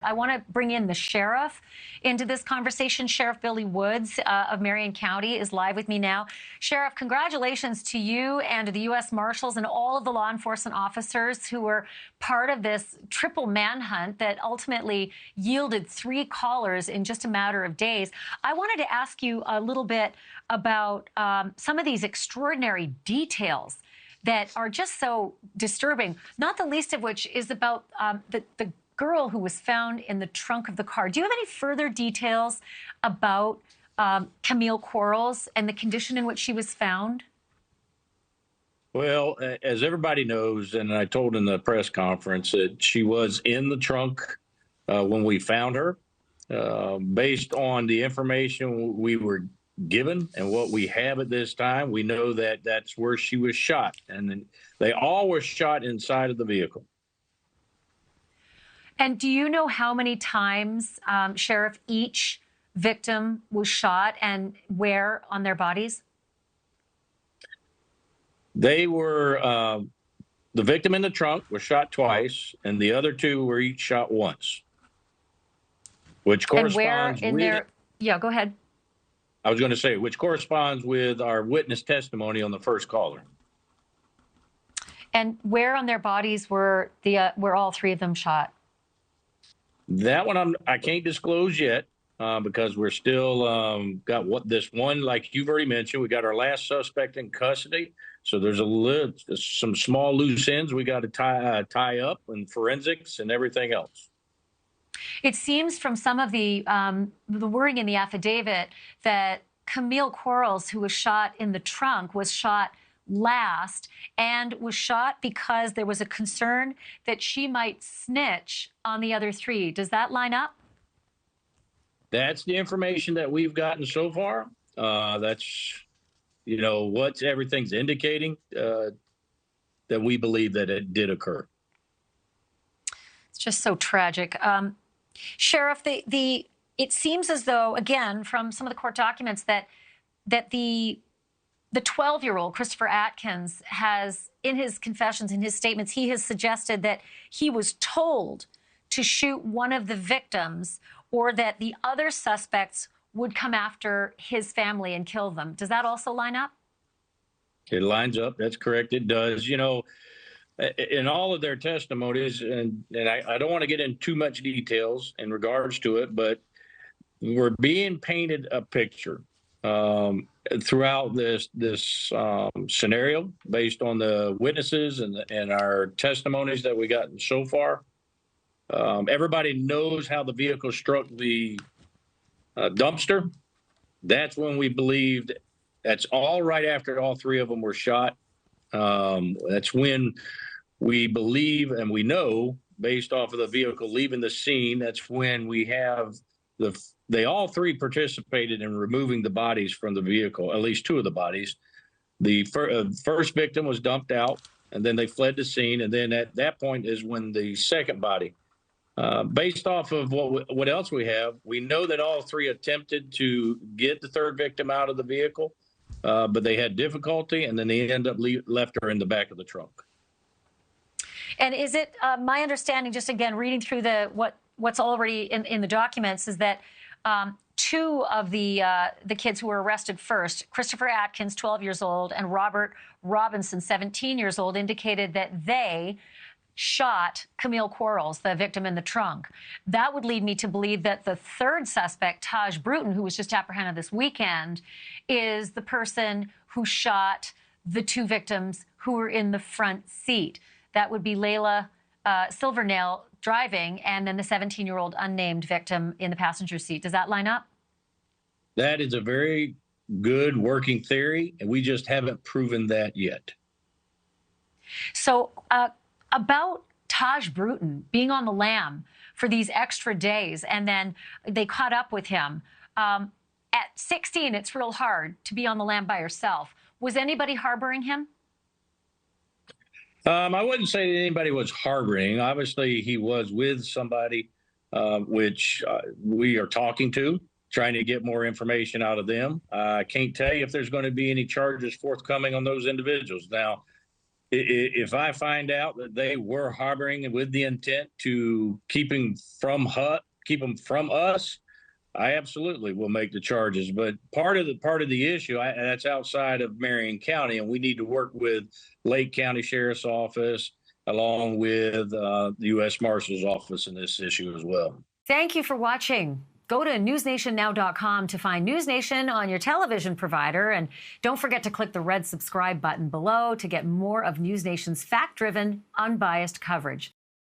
I want to bring in the sheriff into this conversation. Sheriff Billy Woods of Marion County is live with me now. Sheriff, congratulations to you and to the U.S. Marshals and all of the law enforcement officers who were part of this triple manhunt that ultimately yielded 3 collars in just a matter of days. I wanted to ask you a little bit about some of these extraordinary details that are just so disturbing, not the least of which is about the girl who was found in the trunk of the car. Do you have any further details about Camille Quarles and the condition in which she was found? Well, as everybody knows, and I told in the press conference, that she was in the trunk when we found her. Based on the information we were given and what we have at this time, we know that that's where she was shot. And they all were shot inside of the vehicle. And do you know how many times, Sheriff, each victim was shot and where on their bodies? They were, the victim in the trunk was shot twice, and the other 2 were each shot once, which corresponds with... Yeah, go ahead. I was going to say, which corresponds with our witness testimony on the first caller. And where on their bodies were all 3 of them shot? That one I can't disclose yet because we're still got this one, like you've already mentioned. We got our last suspect in custody, so there's some small loose ends we got to tie up, and forensics and everything else. It seems from some of the wording in the affidavit that Camille Quarles, who was shot in the trunk, was shot last and was shot because there was a concern that she might snitch on the other 3. Does that line up? That's the information that we've gotten so far. That's, what everything's indicating that we believe that it did occur. It's just so tragic. Sheriff, it seems as though, again, from some of the court documents, that the 12-year-old, Christopher Atkins, has, in his confessions, in his statements, he has suggested that he was told to shoot one of the victims or that the other suspects would come after his family and kill them. Does that also line up? It lines up. That's correct. It does. In all of their testimonies, and I don't want to get into too much details in regards to it, but we're being painted a picture throughout this scenario based on the witnesses and our testimonies that we got so far. Everybody knows how the vehicle struck the dumpster. That's when we believed. That's all right after all 3 of them were shot. That's when we believe and we know, based off of the vehicle leaving the scene, that's when we have they all 3 participated in removing the bodies from the vehicle, at least 2 of the bodies. The first victim was dumped out, and then they fled the scene. And then at that point is when the second body, based off of what else we have, we know that all 3 attempted to get the third victim out of the vehicle, but they had difficulty, and then they end up left her in the back of the trunk. And is it my understanding, just again reading through what's already in the documents, is that 2 of the kids who were arrested first, Christopher Atkins, 12 years old, and Robert Robinson, 17 years old, indicated that they shot Camille Quarles, the victim in the trunk. That would lead me to believe that the third suspect, Taj Bruton, who was just apprehended this weekend, is the person who shot the 2 victims who were in the front seat. That would be Layla Silvernail driving, and then the 17-year-old unnamed victim in the passenger seat. Does that line up? That is a very good working theory, and we just haven't proven that yet. So about Taj Bruton being on the lam for these extra days, and then they caught up with him. At 16, it's real hard to be on the lam by yourself. Was anybody harboring him? I wouldn't say that anybody was harboring. Obviously, he was with somebody, which we are talking to, trying to get more information out of them. I can't tell you if there's going to be any charges forthcoming on those individuals. Now, If I find out that they were harboring with the intent to keep them from us, I absolutely will make the charges. But part of the issue, that's outside of Marion County, and we need to work with Lake County Sheriff's Office along with the U.S. Marshal's Office in this issue as well. Thank you for watching. Go to newsnationnow.com to find NewsNation on your television provider. And don't forget to click the red subscribe button below to get more of NewsNation's fact-driven, unbiased coverage.